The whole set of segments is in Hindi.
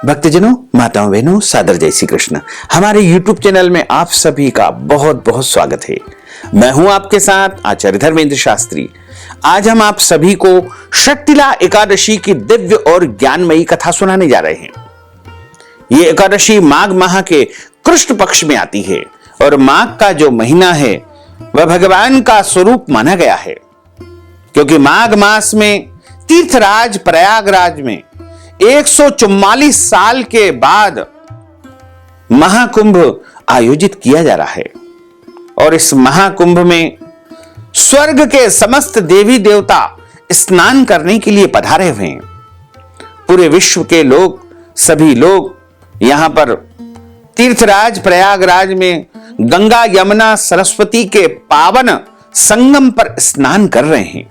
भक्तजनों, माताओं, बहनों, सादर जय श्री कृष्ण। हमारे YouTube चैनल में आप सभी का बहुत बहुत स्वागत है। मैं हूं आपके साथ आचार्य धर्मेंद्र शास्त्री। आज हम आप सभी को षट्तिला एकादशी की दिव्य और ज्ञानमयी कथा सुनाने जा रहे हैं। ये एकादशी माघ माह के कृष्ण पक्ष में आती है और माघ का जो महीना है वह भगवान का स्वरूप माना गया है, क्योंकि माघ मास में तीर्थराज प्रयागराज में 144 साल के बाद महाकुंभ आयोजित किया जा रहा है और इस महाकुंभ में स्वर्ग के समस्त देवी देवता स्नान करने के लिए पधारे हुए हैं। पूरे विश्व के लोग, सभी लोग यहां पर तीर्थराज प्रयागराज में गंगा यमुना सरस्वती के पावन संगम पर स्नान कर रहे हैं।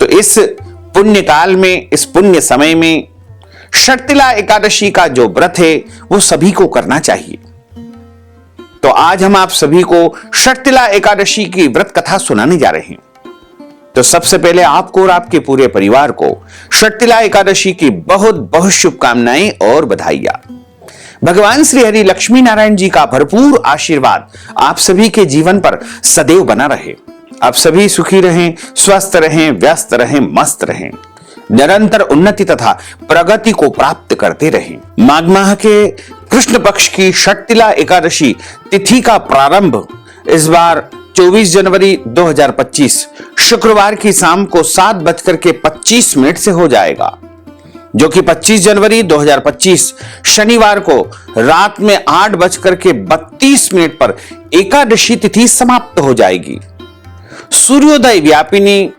तो इस पुण्य काल में, इस पुण्य समय में षट्तिला एकादशी का जो व्रत है वो सभी को करना चाहिए। तो आज हम आप सभी को षट्तिला एकादशी की व्रत कथा सुनाने जा रहे हैं। तो सबसे पहले आपको और आपके पूरे परिवार को षट्तिला एकादशी की बहुत बहुत शुभकामनाएं और बधाइयां। भगवान श्री हरि लक्ष्मी नारायण जी का भरपूर आशीर्वाद आप सभी के जीवन पर सदैव बना रहे। आप सभी सुखी रहें, स्वस्थ रहें, व्यस्त रहें, मस्त रहें, निरंतर उन्नति तथा प्रगति को प्राप्त करते रहें। माघ माह के कृष्ण पक्ष की षट्तिला एकादशी तिथि का प्रारंभ इस बार 24 जनवरी 2025 शुक्रवार की शाम को 7:25 से हो जाएगा, जो कि 25 जनवरी 2025 शनिवार को रात में 8:32 पर एकादशी तिथि समाप्त हो जाएगी। सूर्योदय व्यापिनी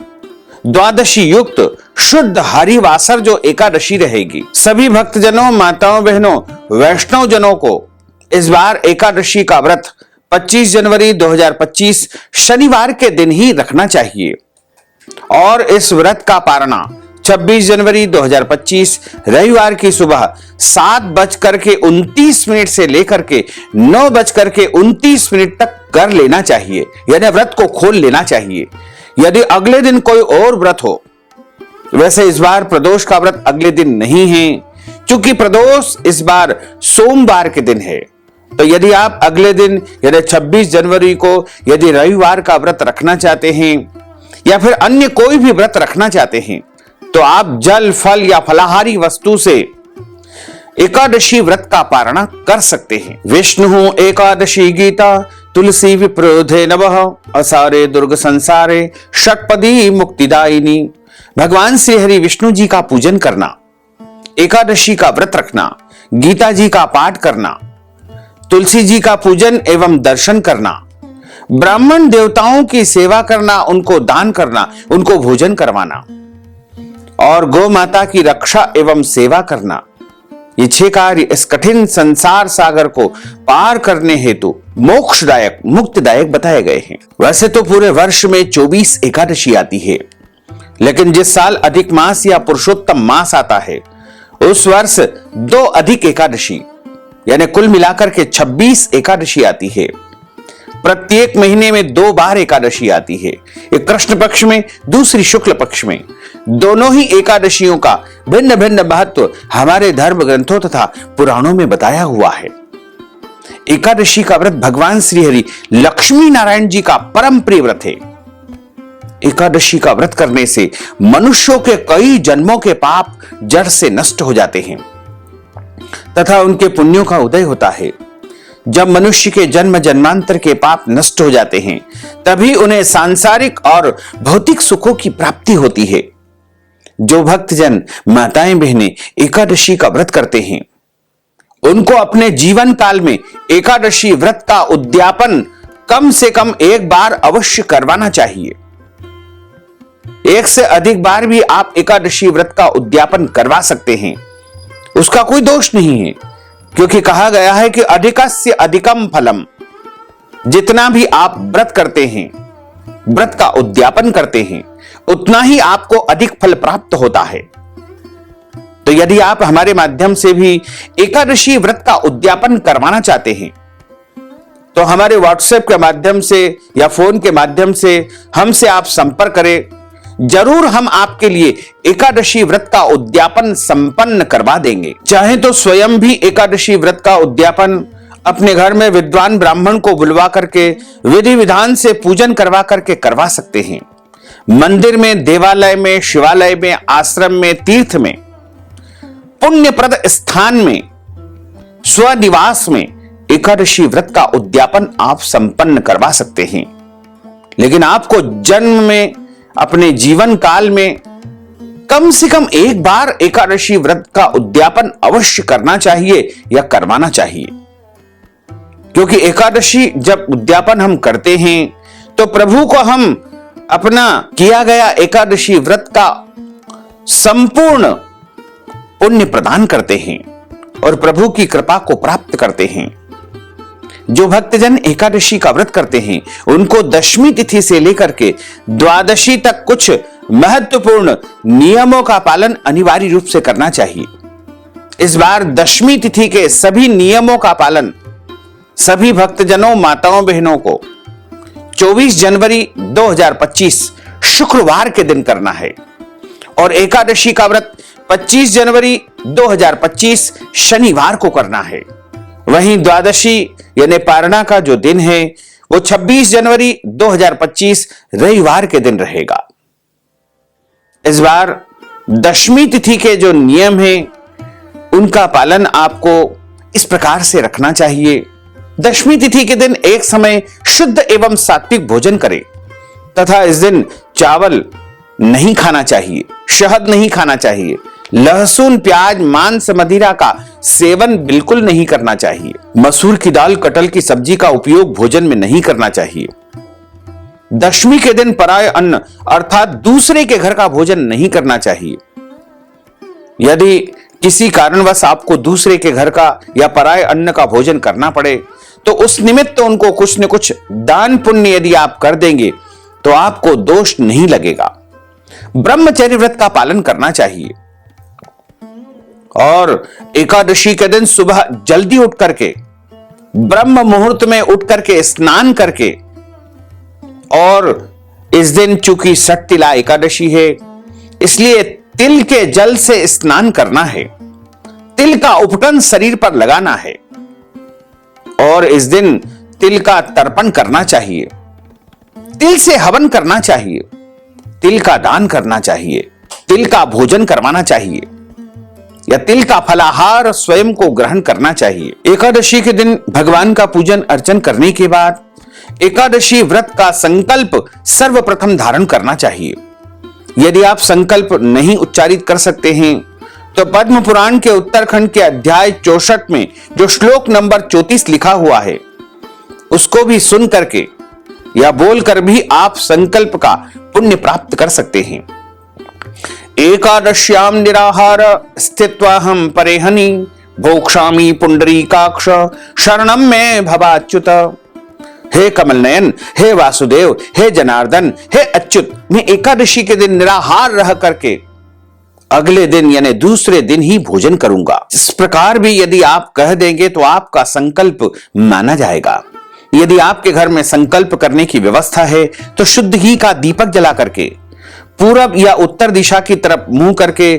द्वादशी युक्त शुद्ध हरिवासर जो एकादशी रहेगी। सभी भक्तजनों, माताओं, बहनों, वैष्णव जनों को इस बार एकादशी का व्रत 25 जनवरी 2025 शनिवार के दिन ही रखना चाहिए और इस व्रत का पारणा 26 जनवरी 2025 रविवार की सुबह 7:29 से लेकर के 9:29 तक कर लेना चाहिए, यानी व्रत को खोल लेना चाहिए। यदि अगले दिन कोई और व्रत हो, वैसे इस बार प्रदोष का व्रत अगले दिन नहीं है, क्योंकि प्रदोष इस बार सोमवार के दिन है। तो यदि आप अगले दिन यानी 26 जनवरी को यदि रविवार का व्रत रखना चाहते हैं या फिर अन्य कोई भी व्रत रखना चाहते हैं, तो आप जल, फल या फलाहारी वस्तु से एकादशी व्रत का पारणा कर सकते हैं। विष्णु एकादशी गीता तुलसी विप्रोधे नमः असारे दुर्ग संसारे षटपदी मुक्तिदायिनी। भगवान श्री हरि विष्णु जी का पूजन करना, एकादशी का व्रत रखना, गीता जी का पाठ करना, तुलसी जी का पूजन एवं दर्शन करना, ब्राह्मण देवताओं की सेवा करना, उनको दान करना, उनको भोजन करवाना और गौ माता की रक्षा एवं सेवा करना, ये 6 कार्य इस कठिन संसार सागर को पार करने हेतु मोक्षदायक, मुक्तिदायक बताए गए हैं। वैसे तो पूरे वर्ष में 24 एकादशी आती है, लेकिन जिस साल अधिक मास या पुरुषोत्तम मास आता है उस वर्ष 2 अधिक एकादशी यानी कुल मिलाकर के 26 एकादशी आती है। प्रत्येक महीने में 2 बार एकादशी आती है, एक कृष्ण पक्ष में, दूसरी शुक्ल पक्ष में। दोनों ही एकादशियों का भिन्न भिन्न महत्व हमारे धर्म ग्रंथों तथा पुराणों में बताया हुआ है। एकादशी का व्रत भगवान श्री हरि लक्ष्मी नारायण जी का परम प्रिय व्रत है। एकादशी का व्रत करने से मनुष्यों के कई जन्मों के पाप जड़ से नष्ट हो जाते हैं तथा उनके पुण्यों का उदय होता है। जब मनुष्य के जन्म जन्मांतर के पाप नष्ट हो जाते हैं, तभी उन्हें सांसारिक और भौतिक सुखों की प्राप्ति होती है। जो भक्तजन, माताएं, बहनें एकादशी का व्रत करते हैं, उनको अपने जीवन काल में एकादशी व्रत का उद्यापन कम से कम एक बार अवश्य करवाना चाहिए। 1 से अधिक बार भी आप एकादशी व्रत का उद्यापन करवा सकते हैं, उसका कोई दोष नहीं है, क्योंकि कहा गया है कि अधिकस्य अधिकम फलम। जितना भी आप व्रत करते हैं, व्रत का उद्यापन करते हैं, उतना ही आपको अधिक फल प्राप्त होता है। तो यदि आप हमारे माध्यम से भी एकादशी व्रत का उद्यापन करवाना चाहते हैं, तो हमारे व्हाट्सएप के माध्यम से या फोन के माध्यम से हमसे आप संपर्क करें जरूर हम आपके लिए एकादशी व्रत का उद्यापन संपन्न करवा देंगे। चाहे तो स्वयं भी एकादशी व्रत का उद्यापन अपने घर में विद्वान ब्राह्मण को बुलवा करके विधि विधान से पूजन करवा करके करवा सकते हैं। मंदिर में, देवालय में, शिवालय में, आश्रम में, तीर्थ में, पुण्यप्रद स्थान में, स्वनिवास में एकादशी व्रत का उद्यापन आप संपन्न करवा सकते हैं। लेकिन आपको जन्म में, अपने जीवन काल में कम से कम एक बार एकादशी व्रत का उद्यापन अवश्य करना चाहिए या करवाना चाहिए। क्योंकि एकादशी जब उद्यापन हम करते हैं तो प्रभु को हम अपना किया गया एकादशी व्रत का संपूर्ण पुण्य प्रदान करते हैं और प्रभु की कृपा को प्राप्त करते हैं। जो भक्तजन एकादशी का व्रत करते हैं उनको दशमी तिथि से लेकर के द्वादशी तक कुछ महत्वपूर्ण नियमों का पालन अनिवार्य रूप से करना चाहिए। इस बार दशमी तिथि के सभी नियमों का पालन सभी भक्तजनों, माताओं, बहनों को 24 जनवरी 2025 शुक्रवार के दिन करना है और एकादशी का व्रत 25 जनवरी 2025 शनिवार को करना है। वहीं द्वादशी यानी पारणा का जो दिन है वो 26 जनवरी 2025 रविवार के दिन रहेगा। इस बार दशमी तिथि के जो नियम हैं उनका पालन आपको इस प्रकार से रखना चाहिए। दशमी तिथि के दिन एक समय शुद्ध एवं सात्विक भोजन करें तथा इस दिन चावल नहीं खाना चाहिए, शहद नहीं खाना चाहिए, लहसुन, प्याज, मांस, मदिरा का सेवन बिल्कुल नहीं करना चाहिए। मसूर की दाल, कटहल की सब्जी का उपयोग भोजन में नहीं करना चाहिए। दशमी के दिन पराय अन्न अर्थात दूसरे के घर का भोजन नहीं करना चाहिए। यदि किसी कारणवश आपको दूसरे के घर का या पराय अन्न का भोजन करना पड़े तो उस निमित्त उनको कुछ न कुछ दान पुण्य यदि आप कर देंगे तो आपको दोष नहीं लगेगा। ब्रह्मचर्य व्रत का पालन करना चाहिए और एकादशी के दिन सुबह जल्दी उठ करके, ब्रह्म मुहूर्त में उठ करके स्नान करके, और इस दिन चूंकि षटतिला एकादशी है इसलिए तिल के जल से स्नान करना है। तिल का उपटन शरीर पर लगाना है और इस दिन तिल का तर्पण करना चाहिए, तिल से हवन करना चाहिए, तिल का दान करना चाहिए, तिल का भोजन करवाना चाहिए या तिल का फलाहार स्वयं को ग्रहण करना चाहिए। एकादशी के दिन भगवान का पूजन अर्चन करने के बाद एकादशी व्रत का संकल्प सर्वप्रथम धारण करना चाहिए। यदि आप संकल्प नहीं उच्चारित कर सकते हैं तो पद्म पुराण के उत्तरखंड के अध्याय 64 में जो श्लोक नंबर 34 लिखा हुआ है उसको भी सुन करके या बोलकर भी आप संकल्प का पुण्य प्राप्त कर सकते हैं। एकादश्याम निराहार स्थित्वाहम परेहनि भोक्षामि पुंडरीकाक्ष शरणम में भवाच्युत। हे कमल नयन, हे वासुदेव, हे जनार्दन, हे अच्युत, मैं एकादशी के दिन निराहार रह करके अगले दिन यानी दूसरे दिन ही भोजन करूंगा। इस प्रकार भी यदि आप कह देंगे तो आपका संकल्प माना जाएगा। यदि आपके घर में संकल्प करने की व्यवस्था है तो शुद्ध घी का दीपक जला करके पूरब या उत्तर दिशा की तरफ मुंह करके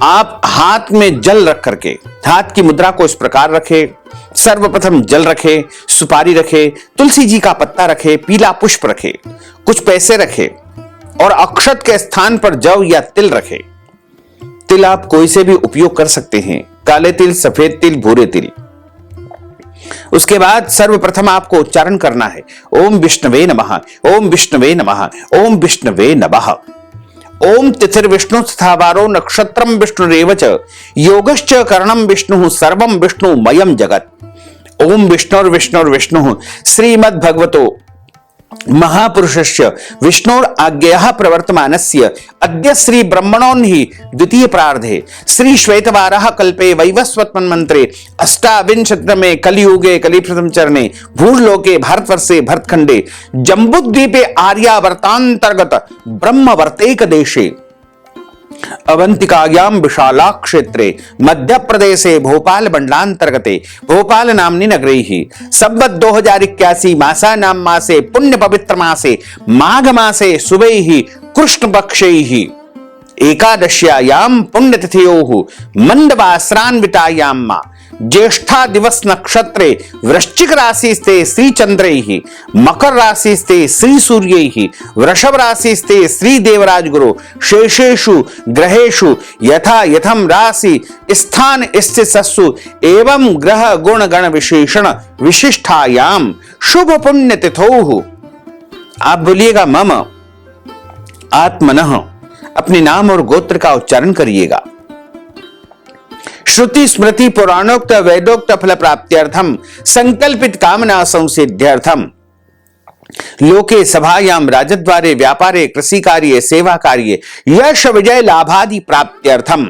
आप हाथ में जल रख करके, हाथ की मुद्रा को इस प्रकार रखे, सर्वप्रथम जल रखे, सुपारी रखे, तुलसी जी का पत्ता रखे, पीला पुष्प रखे, कुछ पैसे रखे और अक्षत के स्थान पर जव या तिल रखे। तिल आप कोई से भी उपयोग कर सकते हैं, काले तिल, सफेद तिल, भूरे तिल। उसके बाद सर्वप्रथम आपको उच्चारण करना है ओम विष्णवे नमः, ओम विष्णवे नमः, ओम विष्णवे नमः। ओम तिथिर विष्णु तथा वारो नक्षत्रम विष्णुरेव च योगश्च करणम विष्णु सर्वम विष्णुमयम जगत। ओम विष्णुर विष्णुर विष्णु श्रीमद् भगवतो महापुरुषस्य विष्णोर आज्ञया प्रवर्तमानस्य अद्य श्री ब्रह्मणोन्हि द्वितीय प्रार्धे श्री श्वेतवाराह कल्पे वैवस्वत्मन् मंत्रे अष्टाविंशतितमे कलियुगे कलिप्रथम चरणे भूर्लोके भारतवर्षे भरतखंडे जम्बूद्वीपे आर्यावर्तांतर्गत ब्रह्मवर्तेक देशे अवंतिकायां विशाला क्षेत्रे मध्य प्रदेशे भोपाल मंडलांतर्गते भोपाल नाम्नि नगरैः संवत् 2081 मासानां मासे पुण्य पवित्र मासे माघ मासे शुभैः कृष्ण पक्षैः एकादश्यायां पुण्यतिथयोः मंडवास्रान्वितायां मा ज्येष्ठा दिवस नक्षत्रे वृश्चिक राशिस्ते श्री चंद्रैः मकर राशिस्ते श्री सूर्यैः वृषभ राशिस्ते श्री देवराज गुरु शेषेषु ग्रहेषु यथा यथम राशि स्थान स्थितस्सु एवं ग्रह गुण गण विशेषण विशिष्टायां शुभ पुण्य तिथौः। आप बोलिएगा मम आत्मनः, अपने नाम और गोत्र का उच्चारण करिएगा। श्रुति स्मृति पुराणोक्त वेदोक्त फल प्राप्त्यर्थम संकल्पित कामना संसिद्ध्यर्थम लोके सभायां राजद्वारे व्यापारे कृषि कार्ये सेवा कार्ये यश विजय लाभादि प्राप्त्यर्थम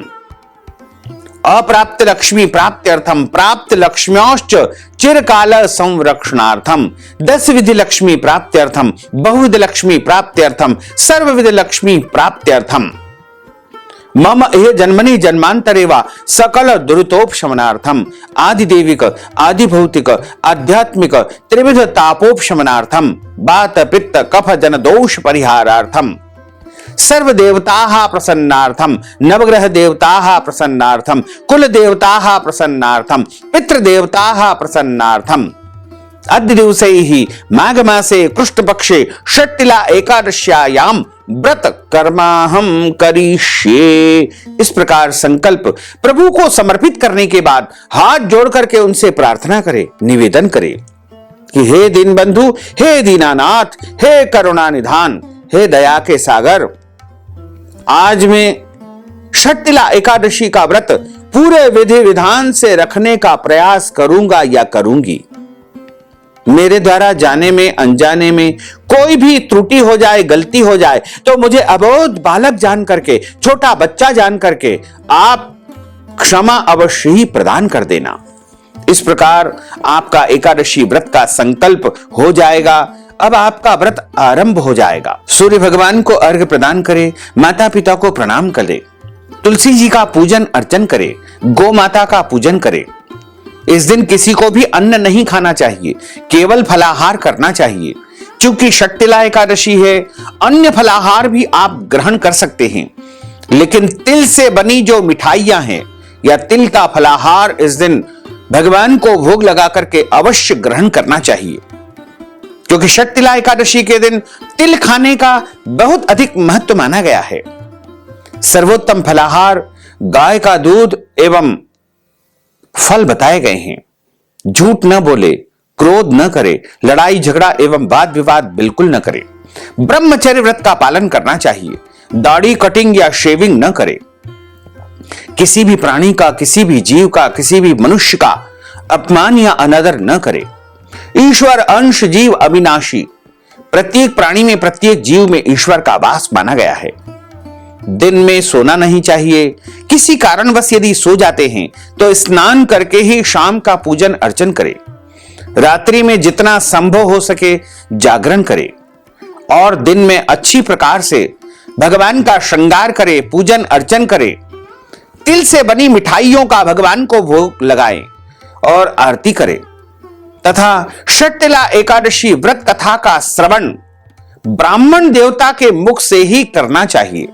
अप्राप्त लक्ष्मी प्राप्त्यर्थम प्राप्त लक्ष्म्योश्च चिरकाल संरक्षणार्थम 10 विधि लक्ष्मी प्राप्त्यर्थम बहुविध लक्ष्मी प्राप्त्यर्थम सर्वविध लक्ष्मी प्राप्त्यर्थम मम एह जन्मनि जन्मांतरे वा सकल दुरितोपशमनार्थम आदिदेविक आदिभौतिक आध्यात्मिक त्रिविध तापोपशमनार्थम वात पित्त कफ जन दोष परिहारार्थम सर्व देवताः प्रसन्नार्थम नवग्रह देवताः प्रसन्नार्थम कुल देवताः प्रसन्नार्थम पितृ देवताः प्रसन्नार्थम अद्य दिवसैः माघ मासे कृष्ण पक्षे षट्टिला एकादश्यायां व्रत कर्माहम करिष्ये। इस प्रकार संकल्प प्रभु को समर्पित करने के बाद हाथ जोड़ करके उनसे प्रार्थना करे, निवेदन करे कि हे दीन बंधु, हे दीनानाथ, हे करुणा निधान, हे दया के सागर, आज मैं षट्टिला एकादशी का व्रत पूरे विधि विधान से रखने का प्रयास करूंगा या करूंगी। मेरे द्वारा जाने में अनजाने में कोई भी त्रुटि हो जाए, गलती हो जाए तो मुझे अबोध बालक जान करके, छोटा बच्चा जान करके आप क्षमा अवश्य ही प्रदान कर देना। इस प्रकार आपका एकादशी व्रत का संकल्प हो जाएगा। अब आपका व्रत आरंभ हो जाएगा। सूर्य भगवान को अर्घ्य प्रदान करें, माता पिता को प्रणाम करें, तुलसी जी का पूजन अर्चन करें, गौ माता का पूजन करें। इस दिन किसी को भी अन्न नहीं खाना चाहिए, केवल फलाहार करना चाहिए। क्योंकि षट्टिला एकादशी है, अन्य फलाहार भी आप ग्रहण कर सकते हैं, लेकिन तिल से बनी जो मिठाइयां हैं या तिल का फलाहार इस दिन भगवान को भोग लगा करके अवश्य ग्रहण करना चाहिए। क्योंकि षट्टिला एकादशी के दिन तिल खाने का बहुत अधिक महत्व माना गया है। सर्वोत्तम फलाहार गाय का दूध एवं फल बताए गए हैं। झूठ न बोले, क्रोध न करे, लड़ाई झगड़ा एवं वाद विवाद बिल्कुल न करे। ब्रह्मचर्य व्रत का पालन करना चाहिए। दाढ़ी कटिंग या शेविंग न करे। किसी भी प्राणी का, किसी भी जीव का, किसी भी मनुष्य का अपमान या अनादर न करे। ईश्वर अंश जीव अविनाशी, प्रत्येक प्राणी में, प्रत्येक जीव में ईश्वर का वास माना गया है। दिन में सोना नहीं चाहिए। किसी कारणवश यदि सो जाते हैं तो स्नान करके ही शाम का पूजन अर्चन करें। रात्रि में जितना संभव हो सके जागरण करें और दिन में अच्छी प्रकार से भगवान का श्रृंगार करें, पूजन अर्चन करें। तिल से बनी मिठाइयों का भगवान को भोग लगाएं और आरती करें तथा षट्टिला एकादशी व्रत कथा का श्रवण ब्राह्मण देवता के मुख से ही करना चाहिए।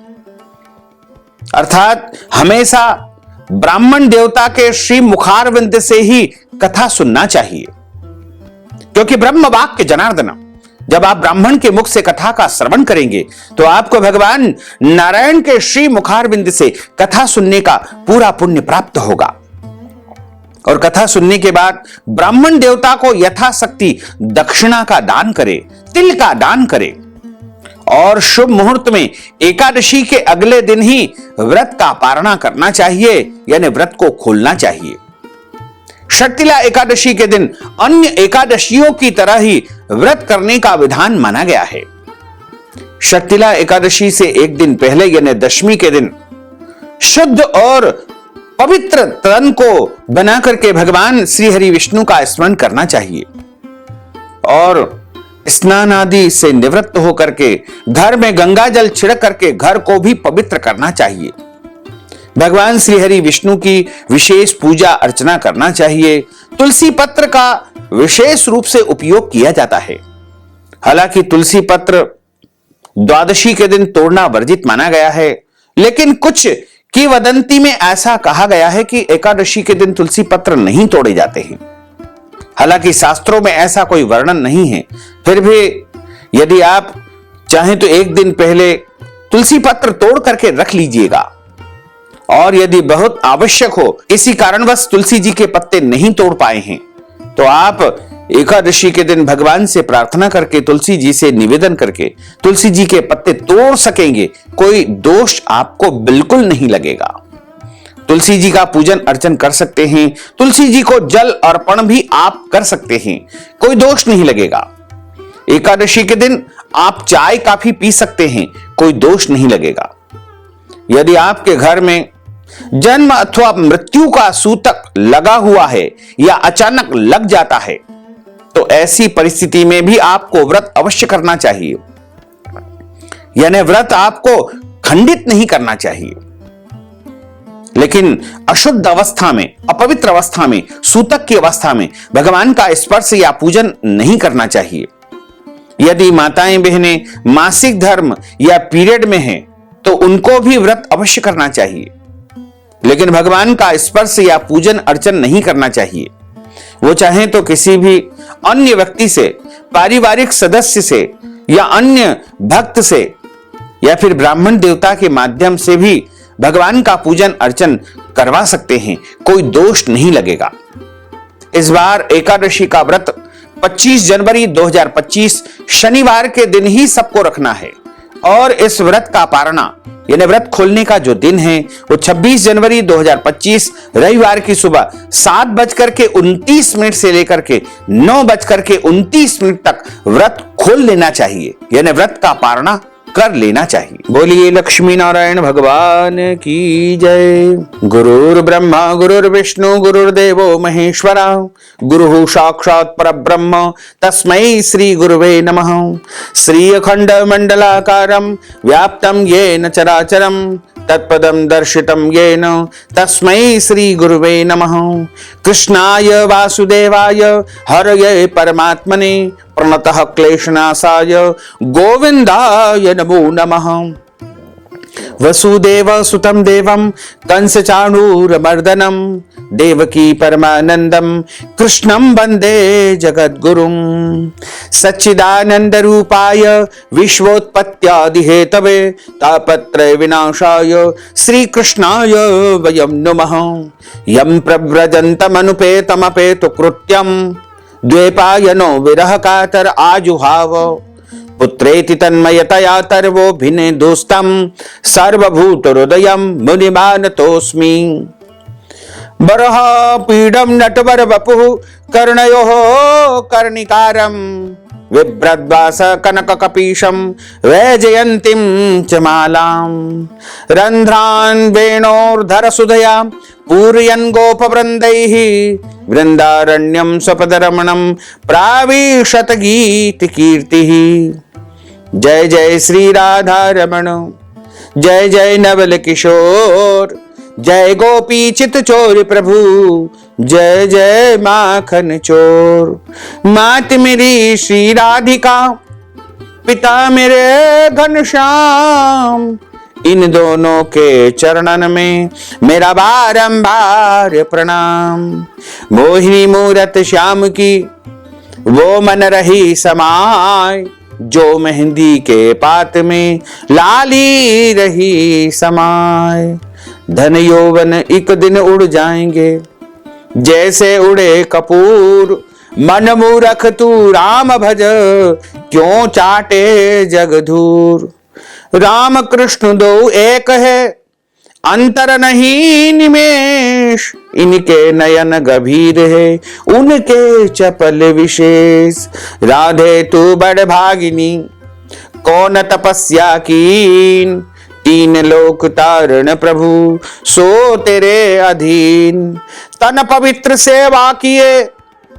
अर्थात हमेशा ब्राह्मण देवता के श्री मुखारविंद से ही कथा सुनना चाहिए। क्योंकि ब्रह्म वाक्य जनार्दन, जब आप ब्राह्मण के मुख से कथा का श्रवण करेंगे तो आपको भगवान नारायण के श्री मुखारविंद से कथा सुनने का पूरा पुण्य प्राप्त होगा। और कथा सुनने के बाद ब्राह्मण देवता को यथाशक्ति दक्षिणा का दान करें, तिल का दान करें और शुभ मुहूर्त में एकादशी के अगले दिन ही व्रत का पारणा करना चाहिए, यानी व्रत को खोलना चाहिए। षट्टिला एकादशी के दिन अन्य एकादशियों की तरह ही व्रत करने का विधान माना गया है। षट्टिला एकादशी से एक दिन पहले यानी दशमी के दिन शुद्ध और पवित्र तन को बना करके भगवान श्री हरि विष्णु का स्मरण करना चाहिए और स्नान आदि से निवृत्त होकर के घर में गंगा जल छिड़क करके घर को भी पवित्र करना चाहिए। भगवान श्री हरि विष्णु की विशेष पूजा अर्चना करना चाहिए। तुलसी पत्र का विशेष रूप से उपयोग किया जाता है। हालांकि तुलसी पत्र द्वादशी के दिन तोड़ना वर्जित माना गया है, लेकिन कुछ किंवदंती में ऐसा कहा गया है कि एकादशी के दिन तुलसी पत्र नहीं तोड़े जाते हैं। हालांकि शास्त्रों में ऐसा कोई वर्णन नहीं है, फिर भी यदि आप चाहें तो एक दिन पहले तुलसी पत्र तोड़ करके रख लीजिएगा, और यदि बहुत आवश्यक हो, किसी कारणवश तुलसी जी के पत्ते नहीं तोड़ पाए हैं, तो आप एकादशी के दिन भगवान से प्रार्थना करके तुलसी जी से निवेदन करके तुलसी जी के पत्ते तोड़ सकेंगे। कोई दोष आपको बिल्कुल नहीं लगेगा। तुलसी जी का पूजन अर्चन कर सकते हैं। तुलसी जी को जल अर्पण भी आप कर सकते हैं, कोई दोष नहीं लगेगा। एकादशी के दिन आप चाय काफी पी सकते हैं, कोई दोष नहीं लगेगा। यदि आपके घर में जन्म अथवा मृत्यु का सूतक लगा हुआ है या अचानक लग जाता है, तो ऐसी परिस्थिति में भी आपको व्रत अवश्य करना चाहिए। यानी व्रत आपको खंडित नहीं करना चाहिए, लेकिन अशुद्ध अवस्था में, अपवित्र अवस्था में, सूतक की अवस्था में भगवान का स्पर्श या पूजन नहीं करना चाहिए। यदि माताएं बहनें मासिक धर्म या पीरियड में हैं, तो उनको भी व्रत अवश्य करना चाहिए, लेकिन भगवान का स्पर्श या पूजन अर्चन नहीं करना चाहिए। वो चाहे तो किसी भी अन्य व्यक्ति से, पारिवारिक सदस्य से या अन्य भक्त से या फिर ब्राह्मण देवता के माध्यम से भी भगवान का पूजन अर्चन करवा सकते हैं, कोई दोष नहीं लगेगा। इस बार एकादशी का व्रत 25 जनवरी 2025 शनिवार के दिन ही सबको रखना है, और इस व्रत का पारणा यानी व्रत खोलने का जो दिन है वो 26 जनवरी 2025 रविवार की सुबह 7:29 से लेकर के 9:29 तक व्रत खोल लेना चाहिए, यानी व्रत का पारणा कर लेना चाहिए। बोलिए लक्ष्मी नारायण भगवान की जय। गुरुर् ब्रह्मा गुरुर्विष्णु गुरुर्देवो महेश्वरा, गुरुः साक्षात् परब्रह्म तस्मै श्री गुरुवे नमः। श्री अखंड मंडलाकारं व्याप्तं येन चराचरं तत्पदं दर्शितं येन तस्मै श्री गुरुवे नमः। कृष्णाय वासुदेवाय हरये परमात्मने प्रणतः क्लेशनाशाय गोविंदाय नमो नमः। वसुदेव सुतं देवं कंस चाणूरमर्दनं देवकी परमानंदं कृष्णं वंदे जगद्गुरुं। सच्चिदानंद रूपाय विश्वोत्पत्त्यादि हेतवे तापत्रय विनाशाय श्री कृष्णाय वयं नमः। यं प्रव्रजन्तमनुपेतमपेतु कृत्यं द्वैपायनो विरह कातर आजुहाव। पुत्रेति तन्मयतया तर्वो भिने दोस्तं सर्वभूत हृदयं मुनिमानतोऽस्मि। बरह पीडं नटवर वपुः कर्णयोः कर्णिकारं बिभ्रद्वास कनक कपीशं वैजयन्तीं च मालां। रन्ध्रान् वेणोर्धर सुधया पूरयन् गोपवृन्दैः वृन्दारण्यं स्वपदरमणं प्राविशत गीत कीर्तिः। जय जय श्री राधा रमण, जय जय नवल किशोर, जय गोपी चित चोर प्रभु, जय जय माखन चोर। मात मेरी श्री राधिका, पिता मेरे घनश्याम, इन दोनों के चरणन में मेरा बारंबार प्रणाम। मोहिनी मूरत श्याम की वो मन रही समाय, जो मेहंदी के पात में लाली रही समाय। धन यौवन एक दिन उड़ जाएंगे जैसे उड़े कपूर, मन मूरख तू राम भज क्यों चाटे जगधूर। राम कृष्ण दो एक है अंतर नहीं निमेष, इनके नयन गंभीर है उनके चपल विशेष। राधे तू बड़ भागिनी कौन तपस्या कीन, तीन लोक तारण प्रभु सो तेरे अधीन। तन पवित्र सेवा किए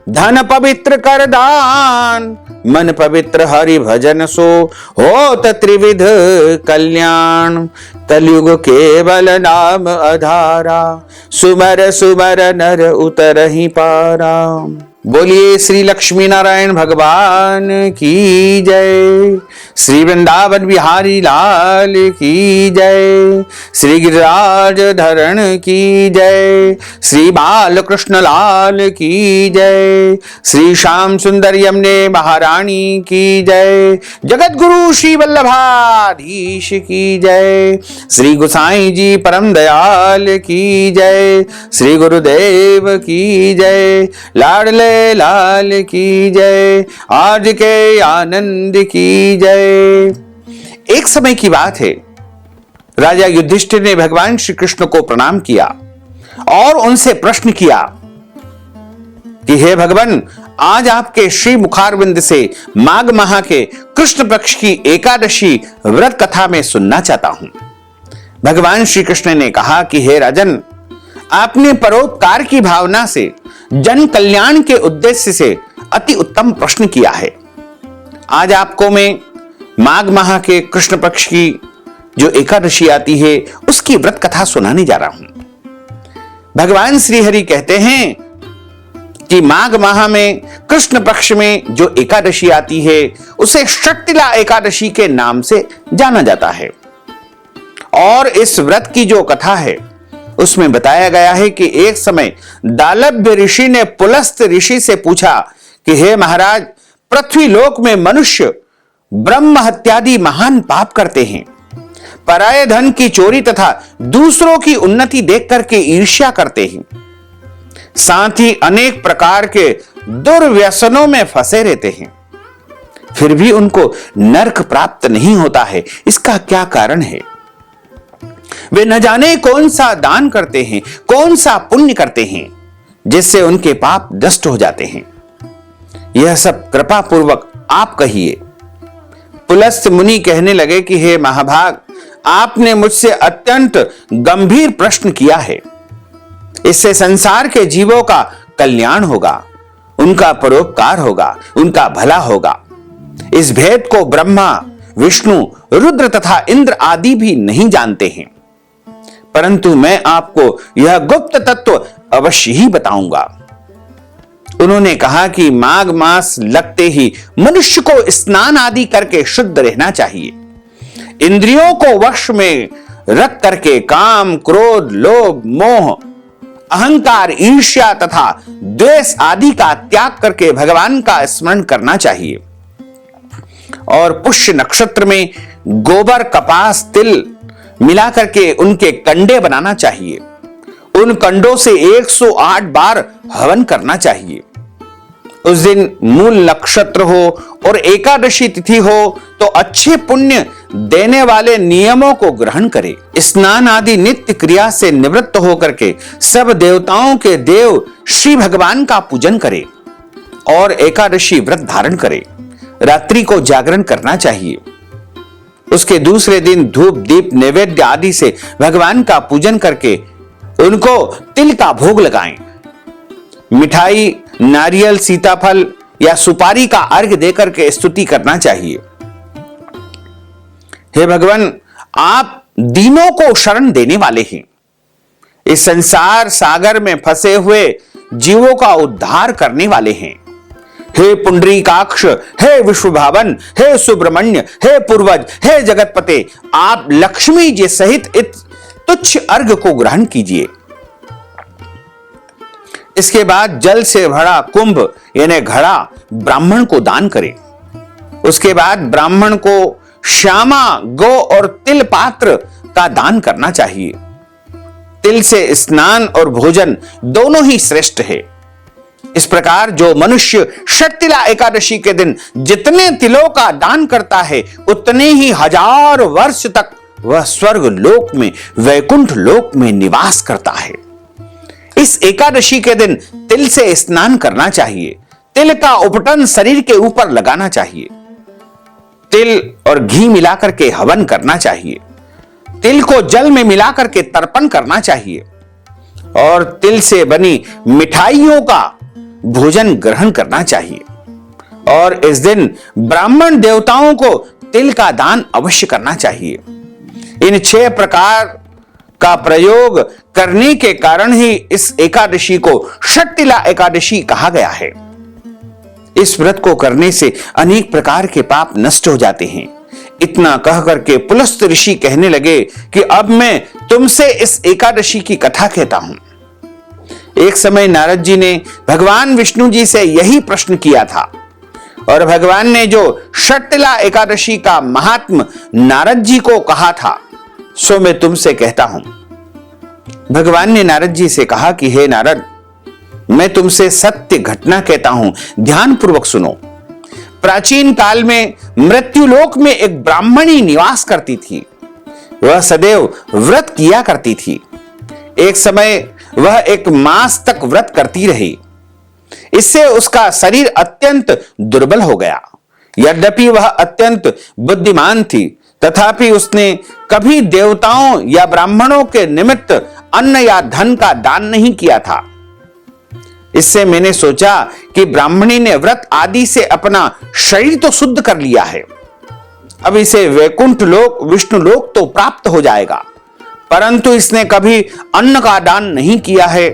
धन पवित्र कर दान, मन पवित्र हरि भजन सो होत त्रिविध कल्याण। कलयुग केवल नाम आधारा, सुमर सुमर नर उतरहि पारा। बोलिए श्री लक्ष्मी नारायण भगवान की जय, श्री वृंदावन बिहारी लाल की जय, श्री गिरिराज धरण की जय, श्री बाल कृष्ण लाल की जय, श्री श्याम सुंदर यमुने महारानी की जय, जगत गुरु श्री वल्लभाधीश की जय, श्री गोसाई जी परम दयाल की जय, श्री गुरुदेव की जय, लाडले लाल की जय, आज के आनंद की जय। एक समय की बात है, राजा युधिष्ठिर ने भगवान श्री कृष्ण को प्रणाम किया और उनसे प्रश्न किया कि हे भगवान, आज आपके श्री मुखारविंद से माघ माह के कृष्ण पक्ष की एकादशी व्रत कथा में सुनना चाहता हूं। भगवान श्री कृष्ण ने कहा कि हे राजन, आपने परोपकार की भावना से जन कल्याण के उद्देश्य से अति उत्तम प्रश्न किया है। आज आपको मैं माघ माह के कृष्ण पक्ष की जो एकादशी आती है उसकी व्रत कथा सुनाने जा रहा हूं। भगवान श्री हरि कहते हैं कि माघ माह में कृष्ण पक्ष में जो एकादशी आती है उसे षट्तिला एकादशी के नाम से जाना जाता है। और इस व्रत की जो कथा है उसमें बताया गया है कि एक समय दालभ्य ऋषि ने पुलस्त ऋषि से पूछा कि हे महाराज, पृथ्वी लोक में मनुष्य ब्रह्म हत्यादि महान पाप करते हैं, पराये धन की चोरी तथा दूसरों की उन्नति देख करके ईर्ष्या करते हैं, साथ ही अनेक प्रकार के दुर्व्यसनों में फंसे रहते हैं, फिर भी उनको नरक प्राप्त नहीं होता है। इसका क्या कारण है? वे न जाने कौन सा दान करते हैं, कौन सा पुण्य करते हैं जिससे उनके पाप नष्ट हो जाते हैं। यह सब कृपा पूर्वक आप कहिए। पुलस्त मुनि कहने लगे कि हे महाभाग, आपने मुझसे अत्यंत गंभीर प्रश्न किया है। इससे संसार के जीवों का कल्याण होगा, उनका परोपकार होगा, उनका भला होगा। इस भेद को ब्रह्मा, विष्णु, रुद्र तथा इंद्र आदि भी नहीं जानते हैं, परंतु मैं आपको यह गुप्त तत्व अवश्य ही बताऊंगा। उन्होंने कहा कि माघ मास लगते ही मनुष्य को स्नान आदि करके शुद्ध रहना चाहिए। इंद्रियों को वश में रख करके काम, क्रोध, लोभ, मोह, अहंकार, ईर्ष्या तथा द्वेष आदि का त्याग करके भगवान का स्मरण करना चाहिए। और पुष्य नक्षत्र में गोबर, कपास, तिल मिला करके उनके कंडे बनाना चाहिए। उन कंडों से 108 बार हवन करना चाहिए। उस दिन मूल नक्षत्र हो और एकादशी तिथि हो तो अच्छे पुण्य देने वाले नियमों को ग्रहण करे। स्नान आदि नित्य क्रिया से निवृत्त होकर के सब देवताओं के देव श्री भगवान का पूजन करे और एकादशी व्रत धारण करे। रात्रि को जागरण करना चाहिए। उसके दूसरे दिन धूप, दीप, नैवेद्य आदि से भगवान का पूजन करके उनको तिल का भोग लगाएं। मिठाई, नारियल, सीताफल या सुपारी का अर्घ्य देकर के स्तुति करना चाहिए। हे भगवान, आप दीनों को शरण देने वाले हैं। इस संसार सागर में फंसे हुए जीवों का उद्धार करने वाले हैं। हे पुंडरीकाक्ष, हे विश्वभावन, हे सुब्रमण्य, हे पूर्वज, हे जगतपते, आप लक्ष्मी जी सहित इस तुच्छ अर्घ को ग्रहण कीजिए। इसके बाद जल से भरा कुंभ यानी घड़ा ब्राह्मण को दान करें। उसके बाद ब्राह्मण को श्यामा, गौ और तिल पात्र का दान करना चाहिए। तिल से स्नान और भोजन दोनों ही श्रेष्ठ है। इस प्रकार जो मनुष्य षट्तिला एकादशी के दिन जितने तिलों का दान करता है उतने ही 1000 वर्ष तक वह स्वर्ग लोक में, वैकुंठ लोक में निवास करता है। इस एकादशी के दिन तिल से स्नान करना चाहिए। तिल का उपटन शरीर के ऊपर लगाना चाहिए। तिल और घी मिलाकर के हवन करना चाहिए। तिल को जल में मिलाकर के तर्पण करना चाहिए और तिल से बनी मिठाइयों का भोजन ग्रहण करना चाहिए और इस दिन ब्राह्मण देवताओं को तिल का दान अवश्य करना चाहिए। इन 6 प्रकार का प्रयोग करने के कारण ही इस एकादशी को षटतिला एकादशी कहा गया है। इस व्रत को करने से अनेक प्रकार के पाप नष्ट हो जाते हैं। इतना कह करके पुलस्त ऋषि कहने लगे कि अब मैं तुमसे इस एकादशी की कथा कहता हूं। एक समय नारद जी ने भगवान विष्णु जी से यही प्रश्न किया था और भगवान ने जो षटतिला एकादशी का महात्म नारद जी को कहा था सो मैं तुमसे कहता हूं। भगवान ने नारद जी से कहा कि हे नारद, मैं तुमसे सत्य घटना कहता हूं, ध्यान पूर्वक सुनो। प्राचीन काल में मृत्युलोक में एक ब्राह्मणी निवास करती थी। वह सदैव व्रत किया करती थी। एक समय वह 1 मास तक व्रत करती रही। इससे उसका शरीर अत्यंत दुर्बल हो गया। यद्यपि वह अत्यंत बुद्धिमान थी तथापि उसने कभी देवताओं या ब्राह्मणों के निमित्त अन्न या धन का दान नहीं किया था। इससे मैंने सोचा कि ब्राह्मणी ने व्रत आदि से अपना शरीर तो शुद्ध कर लिया है, अब इसे वैकुंठ लोक विष्णु लोक तो प्राप्त हो जाएगा, परंतु इसने कभी अन्न का दान नहीं किया है।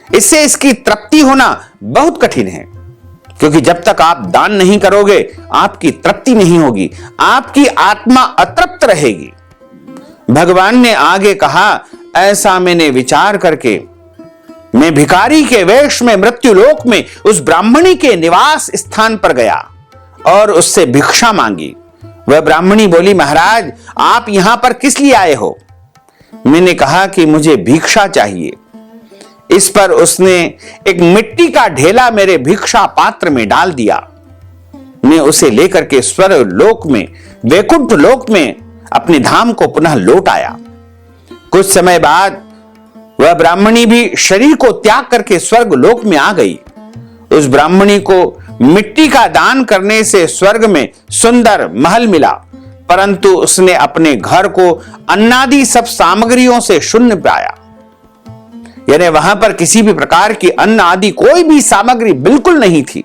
इससे इसकी तृप्ति होना बहुत कठिन है, क्योंकि जब तक आप दान नहीं करोगे आपकी तृप्ति नहीं होगी, आपकी आत्मा अतृप्त रहेगी। भगवान ने आगे कहा, ऐसा मैंने विचार करके मैं भिखारी के वेश में मृत्युलोक में उस ब्राह्मणी के निवास स्थान पर गया और उससे भिक्षा मांगी। वह ब्राह्मणी बोली, महाराज आप यहां पर किस लिए आए हो? मैंने कहा कि मुझे भिक्षा चाहिए। इस पर उसने एक मिट्टी का ढेला मेरे भिक्षा पात्र में डाल दिया। मैं उसे लेकर के स्वर्ग लोक में वैकुंठ लोक में अपने धाम को पुनः लौट आया। कुछ समय बाद वह ब्राह्मणी भी शरीर को त्याग करके स्वर्ग लोक में आ गई। उस ब्राह्मणी को मिट्टी का दान करने से स्वर्ग में सुंदर महल मिला, परंतु उसने अपने घर को अन्नादि सब सामग्रियों से शून्य पाया। यानी वहां पर किसी भी प्रकार की अन्न आदि कोई भी सामग्री बिल्कुल नहीं थी,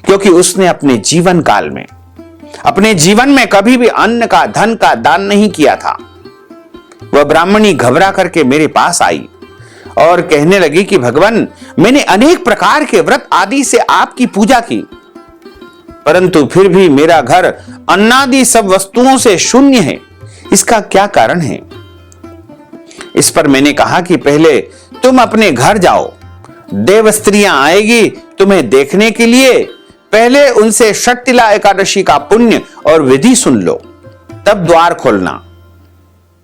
क्योंकि उसने अपने जीवन काल में अपने जीवन में कभी भी अन्न का धन का दान नहीं किया था। वह ब्राह्मणी घबरा करके मेरे पास आई और कहने लगी कि भगवान, मैंने अनेक प्रकार के व्रत आदि से आपकी पूजा की, परंतु फिर भी मेरा घर अन्नादि सब वस्तुओं से शून्य है, इसका क्या कारण है? इस पर मैंने कहा कि पहले तुम अपने घर जाओ, देव स्त्रियां आएगी तुम्हें देखने के लिए, पहले उनसे षटतिला एकादशी का पुण्य और विधि सुन लो, तब द्वार खोलना।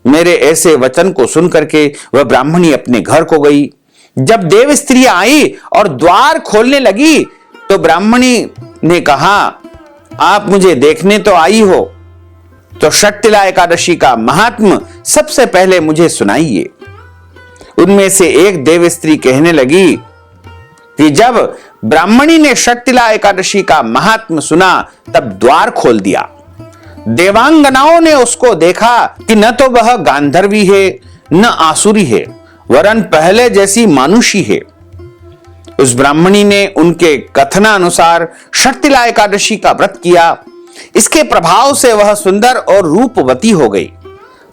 मेरे ऐसे वचन को सुन करके वह ब्राह्मणी अपने घर को गई। जब देव स्त्रियां आई और द्वार खोलने लगी तो ब्राह्मणी ने कहा, आप मुझे देखने तो आई हो, तो षटतिला एकादशी का महात्म सबसे पहले मुझे सुनाइए। उनमें से एक देव स्त्री कहने लगी कि जब ब्राह्मणी ने षटतिला एकादशी का महात्म सुना तब द्वार खोल दिया। देवांगनाओं ने उसको देखा कि न तो वह गांधर्वी है न आसुरी है, वरन पहले जैसी मानुषी है। उस ब्राह्मणी ने उनके कथनानुसार षटतिला एकादशी का व्रत किया। इसके प्रभाव से वह सुंदर और रूपवती हो गई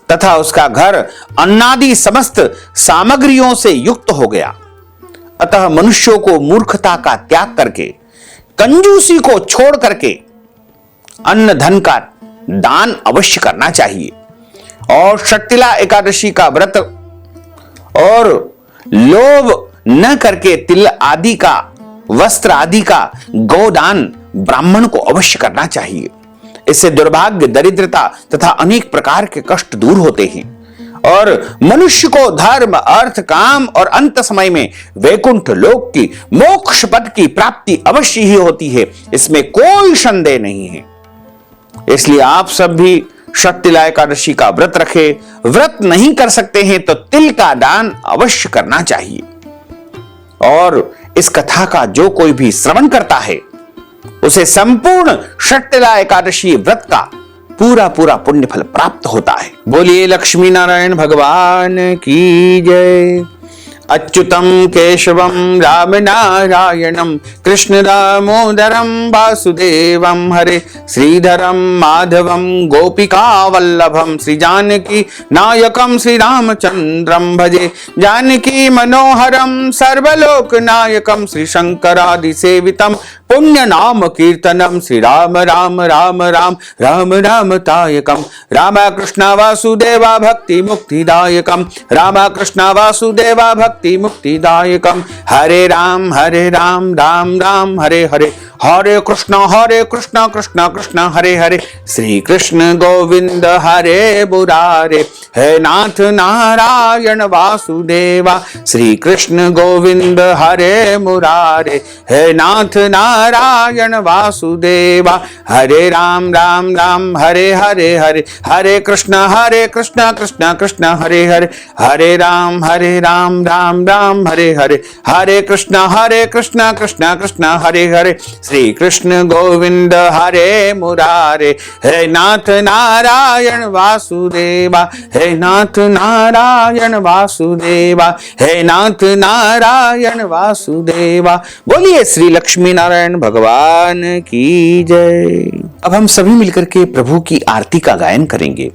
तथा उसका घर अन्नादि समस्त सामग्रियों से युक्त हो गया। अतः मनुष्यों को मूर्खता का त्याग करके, कंजूसी को छोड़ करके अन्न धन का दान अवश्य करना चाहिए और षटतिला एकादशी का व्रत और लोभ न करके तिल आदि का, वस्त्र आदि का गोदान ब्राह्मण को अवश्य करना चाहिए। इससे दुर्भाग्य, दरिद्रता तथा अनेक प्रकार के कष्ट दूर होते हैं और मनुष्य को धर्म, अर्थ, काम और अंत समय में वैकुंठ लोक की मोक्ष पद की प्राप्ति अवश्य ही होती है, इसमें कोई संदेह नहीं है। इसलिए आप सब भी षटतिला एकादशी का व्रत रखें। व्रत नहीं कर सकते हैं तो तिल का दान अवश्य करना चाहिए और इस कथा का जो कोई भी श्रवण करता है उसे संपूर्ण षटतिला एकादशी व्रत का पूरा पूरा पुण्य फल प्राप्त होता है। बोलिए लक्ष्मी नारायण भगवान की जय। अच्युतं केशवं राम नारायणं कृष्ण दामोदरं वासुदेवं हरे श्रीधरं माधवं गोपिका वल्लभं श्री जानकी नायकं श्री रामचंद्रं भजे जानकी मनोहरं सर्वलोकनायकं श्री शंकरादिसेवितं पुण्य नाम कीर्तनम श्री राम राम राम राम राम राम तायकम राम कृष्ण वासुदेवा भक्ति मुक्तिदायकम राम कृष्ण वासुदेवा भक्ति मुक्तिदायकम हरे राम राम राम हरे हरे हरे कृष्ण कृष्ण कृष्ण हरे हरे श्री कृष्ण गोविंद हरे मुरारे हे नाथ नारायण वासुदेवा श्री कृष्ण गोविंद हरे मुरारे हे नाथ नारायण वासुदेवा हरे राम राम हरे हरे हरे हरे कृष्ण कृष्ण कृष्ण हरे हरे हरे राम राम हरे हरे हरे कृष्ण कृष्ण कृष्ण हरे हरे श्री कृष्ण गोविंद हरे मुरारे हे नाथ नारायण वासुदेवा हे नाथ नारायण वासुदेवा हे नाथ नारायण वासुदेवा। बोलिए श्री लक्ष्मी नारायण भगवान की जय। अब हम सभी मिलकर के प्रभु की आरती का गायन करेंगे।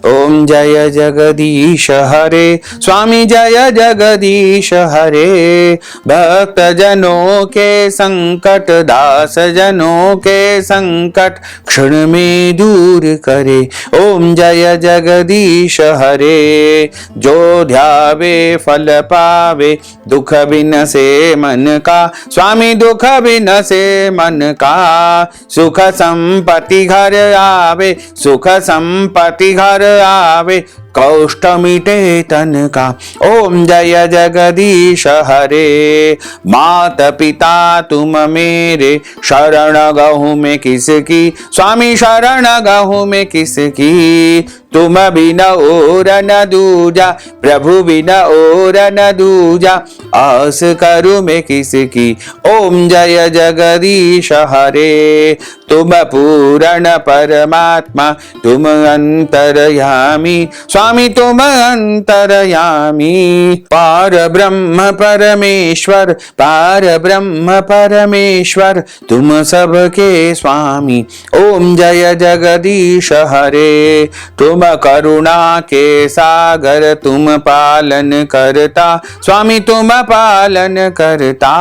ओम जय जगदीश हरे स्वामी जय जगदीश हरे भक्त जनों के संकट दास जनों के संकट क्षण में दूर करे। ओम जय जगदीश हरे जो ध्यावे फल पावे दुख बिन से मन का स्वामी दुख बिन से मन का सुख संपत्ति घर आवे सुख संपत्ति घर आवे कौष्ट मिटे तन का। ओम जय जगदीश हरे मात पिता तुम मेरे शरण गहूँ में किसकी स्वामी शरण गहूँ में किसकी तुम बिना और न दूजा प्रभु बिना और न दूजा आस करूँ मैं किसकी। ओम जय जगदीश हरे तुम पूर्ण परमात्मा तुम अंतर्यामी स्वामी तुम अंतर्यामी पार ब्रह्म परमेश्वर तुम सबके स्वामी। ओम जय जगदीश हरे तुम करुणा के सागर तुम पालन करता स्वामी तुम पालन करता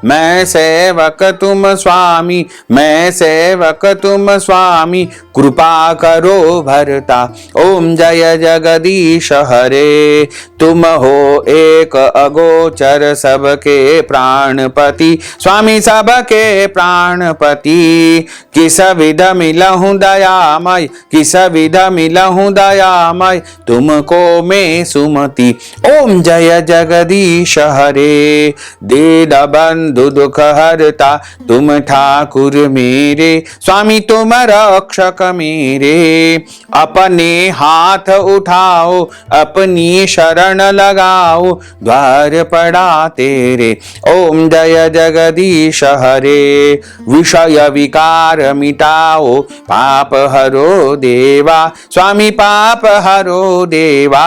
मैं सेवक तुम स्वामी मैं सेवक तुम स्वामी कृपा करो भरता। ओम जय जगदीश हरे तुम हो एक अगोचर सबके प्राणपति स्वामी सबके प्राणपति किस विध मिलहूँ दयामय किस विध मिलहूँ दयामय तुमको मैं सुमति। ओम जय जगदीश हरे दीन बंधु दुख हरता तुम ठाकुर मेरे स्वामी तुम रक्षक मेरे अपने हाथ उठाओ अपनी शरण लगाओ द्वार पड़ा तेरे। ओम जय जगदीश हरे विषय विकार मिटाओ पाप हरो देवा स्वामी पाप हरो देवा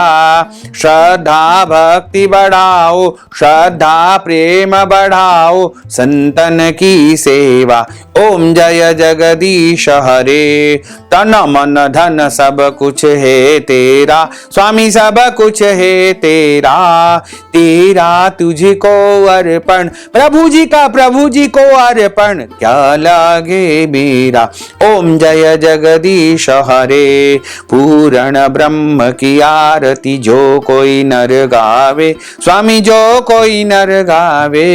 श्रद्धा भक्ति बढ़ाओ श्रद्धा प्रेम बढ़ाओ संतन की सेवा। ओम जय जगदीश हरे तन मन धन सब कुछ है तेरा स्वामी सब कुछ है तेरा तेरा तुझको अर्पण प्रभु जी को अर्पण क्या लागे मेरा। ओम जय जगदीश हरे पूर्ण ब्रह्म की आरती जो कोई नर गावे स्वामी जो कोई नर गावे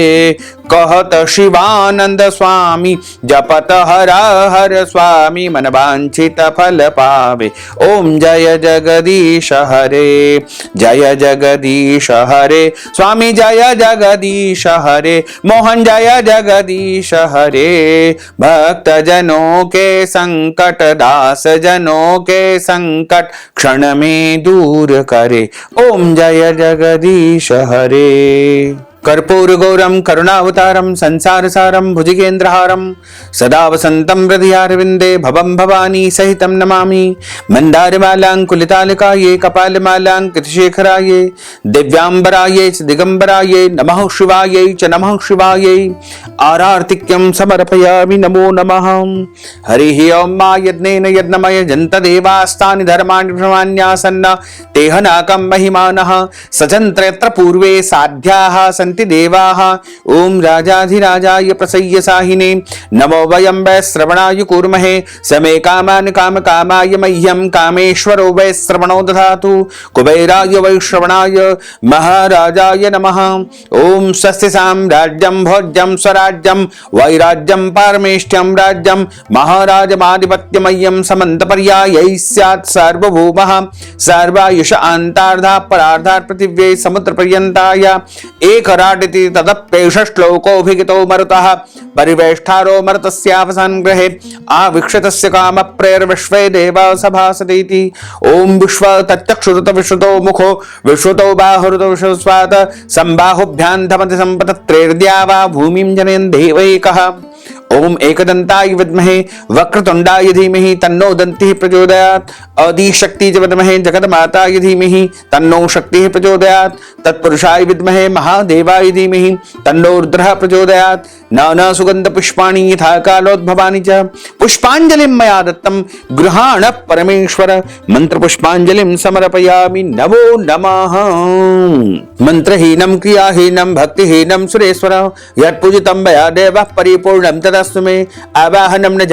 कहत शिवानंद स्वामी जपत हर हर स्वामी मन वांछित फल पावे। ओम जय जगदीश हरे जय जगदीश हरे स्वामी जय जगदीश हरे मोहन जय जगदीश हरे भक्त जनों के संकट दास जनों के संकट क्षण में दूर करे। ओम जय जगदीश हरे। कर्पूरगौरं करुणावतारं संसारसारं भुजगेन्द्रहारं सदा वसन्तं हृदयारविन्दे भवं भवानी सहितं नमामि। मन्दारमालाङ्कुलितालिकायै कपालमालाङ्कितशेखरायै दिव्याम्बरायै च दिगम्बरायै नमः शिवायै च नमः शिवायै। आरार्तिक्यं समर्पयामि नमो नमः। हरिः ॐ मा यज्ञेन यज्ञमय जन्तदेवास्तानि धर्माणि प्रमाण्यासन्न तेहनाकं महिमानः सजन्त्रयत्र पूर्वे साध्याः सन्ति देवाः। ॐ राजाधिराजाय प्रसय्यसाहिने नमो वयं वै श्रवणाय कूर्महे समे कामान् कामकामाय मह्यं कामेश्वरो वै श्रवणो दधातु कुबेराय वै श्रवणाय महाराजाय नमः। ॐ स्वस्ति साम्राज्यं भोज्यं स्वराज्यं वैराज्यं पारमेष्ट्यं राज्यं महाराजमाधिपत्यमय्यं समन्तपर्यायै स्यात् सार्वभौमः सर्वायुष अन्तार्धा परार्धात् पृथिव्यै समुद्रपर्यन्ताय एकराटिति तदप्येष श्लोकोऽभिहितो मरुतः परिवेष्टारो मरुतस्यावसानग्रहे आवीक्षितस्य कामप्रेर्विश्वे देवा सभासतीति। ॐ विश्व तच्चक्षुरुत विश्रुतो मुखो विश्रुतो बाहुरुत विश्वस्वात् सम्बाहुभ्यां धमति सम्पतत्रेर्द्या वा भूमिं जनयन् देवैकः। ओम एकदंताय विद्महे वक्रतुंडाय धीमहि तन्नो दन्तिः प्रचोदयात्। आदिशक्ति च विद्महे जगन्माताय धीमहि तन्नो शक्तिः प्रचोदयात्। तत्पुरुषाय विद्महे महादेवाय धीमहि तन्नो रुद्रः प्रचोदयात्। नाना सुगंध पुष्पाणि यथा कालोद्भवानि च पुष्पांजलिं मया दत्तं गृहाण परमेश्वर। मंत्र पुष्पांजलिं समर्पयामि नमो नमः। मंत्रहीनं क्रियाहीनं भक्तिहीनं सुरेश्वर यत्पूजितं मया देवः परिपूर्णं तदस्तु मे। आवाहनं न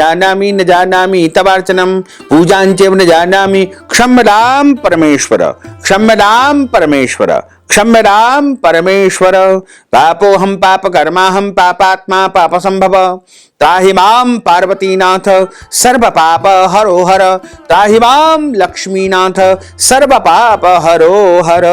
जानामि तवार्चनं पूजाञ्चैव न जानामि। क्षम्यतां परमेश्वर क्षम्यतां परमेश्वर क्षम्यतां परमेश्वर। पापोऽहं पापकर्माहं पापात्मा पापसंभव त्राहि मां पार्वतीनाथ सर्वपाप हरो हर। त्राहि मां लक्ष्मीनाथ सर्वपाप हरो हर।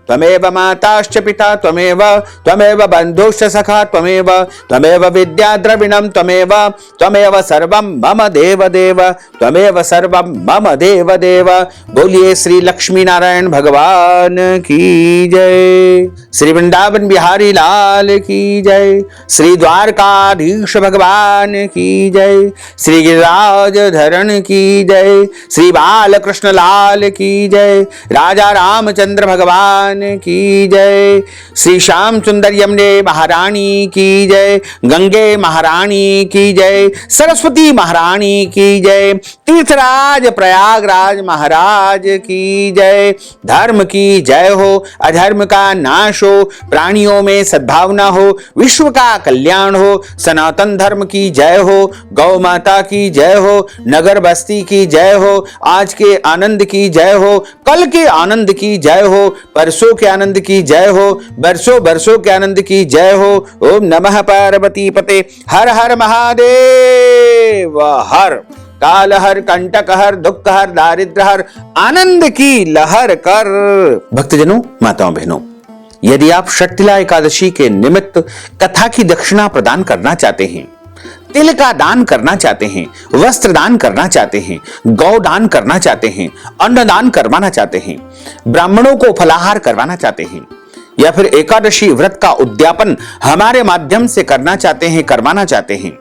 त्वमेव माताश्च पिता त्वमेव बन्धुश्च सखा त्वमेव विद्या द्रविणं त्वमेव सर्वं मम देव त्वमेव सर्वं मम देव। बोलिए श्री लक्ष्मी नारायण भगवान की जय। श्री वृंदावन बिहारी लाल की जय। श्री द्वारकाधीश भगवान की जय। श्री गिरिराज धरण की जय। श्री बालकृष्ण लाल की जय। राजा रामचंद्र भगवान की जय। श्री श्याम सुंदर यमुने महारानी की जय। गंगे महारानी की जय। सरस्वती महारानी की जय। तीर्थराज प्रयागराज महाराज की जय। धर्म की जय हो अधर्म का नाश हो प्राणियों में सद्भावना हो विश्व का कल्याण हो। सनातन धर्म की जय हो गौ माता की जय हो नगर बस्ती की जय हो आज के आनंद की जय हो कल के आनंद की जय हो परसों के आनंद की जय हो बरसों बरसों के आनंद की जय हो। ओम नमः पार्वती पते हर हर महादेव हर। काल हर कंटक हर दुख हर दारिद्र हर आनंद की लहर कर। भक्तजनों माताओं बहनों यदि आप षट्टिला एकादशी के निमित्त कथा की दक्षिणा प्रदान करना चाहते हैं तिल का दान करना चाहते हैं वस्त्र दान करना चाहते हैं गौ दान करना चाहते हैं अन्न दान करवाना चाहते हैं ब्राह्मणों को फलाहार करवाना चाहते हैं या फिर एकादशी व्रत का उद्यापन हमारे माध्यम से करना चाहते हैं करवाना चाहते हैं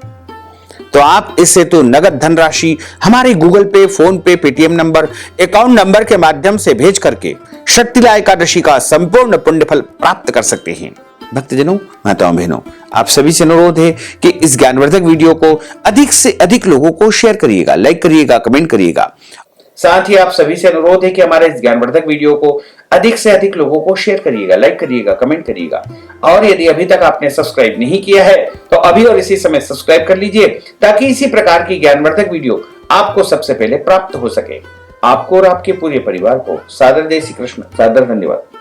तो आप इस हेतु नगद धनराशि हमारे गूगल पे फोन पे पेटीएम नंबर अकाउंट नंबर के माध्यम से भेज करके षट्टिला एकादशी का संपूर्ण पुण्य फल प्राप्त कर सकते हैं। भक्तजनों माताओं बहनों आप सभी से अनुरोध है कि इस ज्ञानवर्धक वीडियो को अधिक से अधिक लोगों को शेयर करिएगा लाइक करिएगा कमेंट करिएगा। साथ ही आप सभी से अनुरोध है कि हमारे इस ज्ञानवर्धक वीडियो को अधिक से अधिक लोगों को शेयर करिएगा लाइक करिएगा कमेंट करिएगा। और यदि अभी तक आपने सब्सक्राइब नहीं किया है तो अभी और इसी समय सब्सक्राइब कर लीजिए ताकि इसी प्रकार की ज्ञानवर्धक वीडियो आपको सबसे पहले प्राप्त हो सके। आपको और आपके पूरे परिवार को सादर जय श्री कृष्ण सादर धन्यवाद।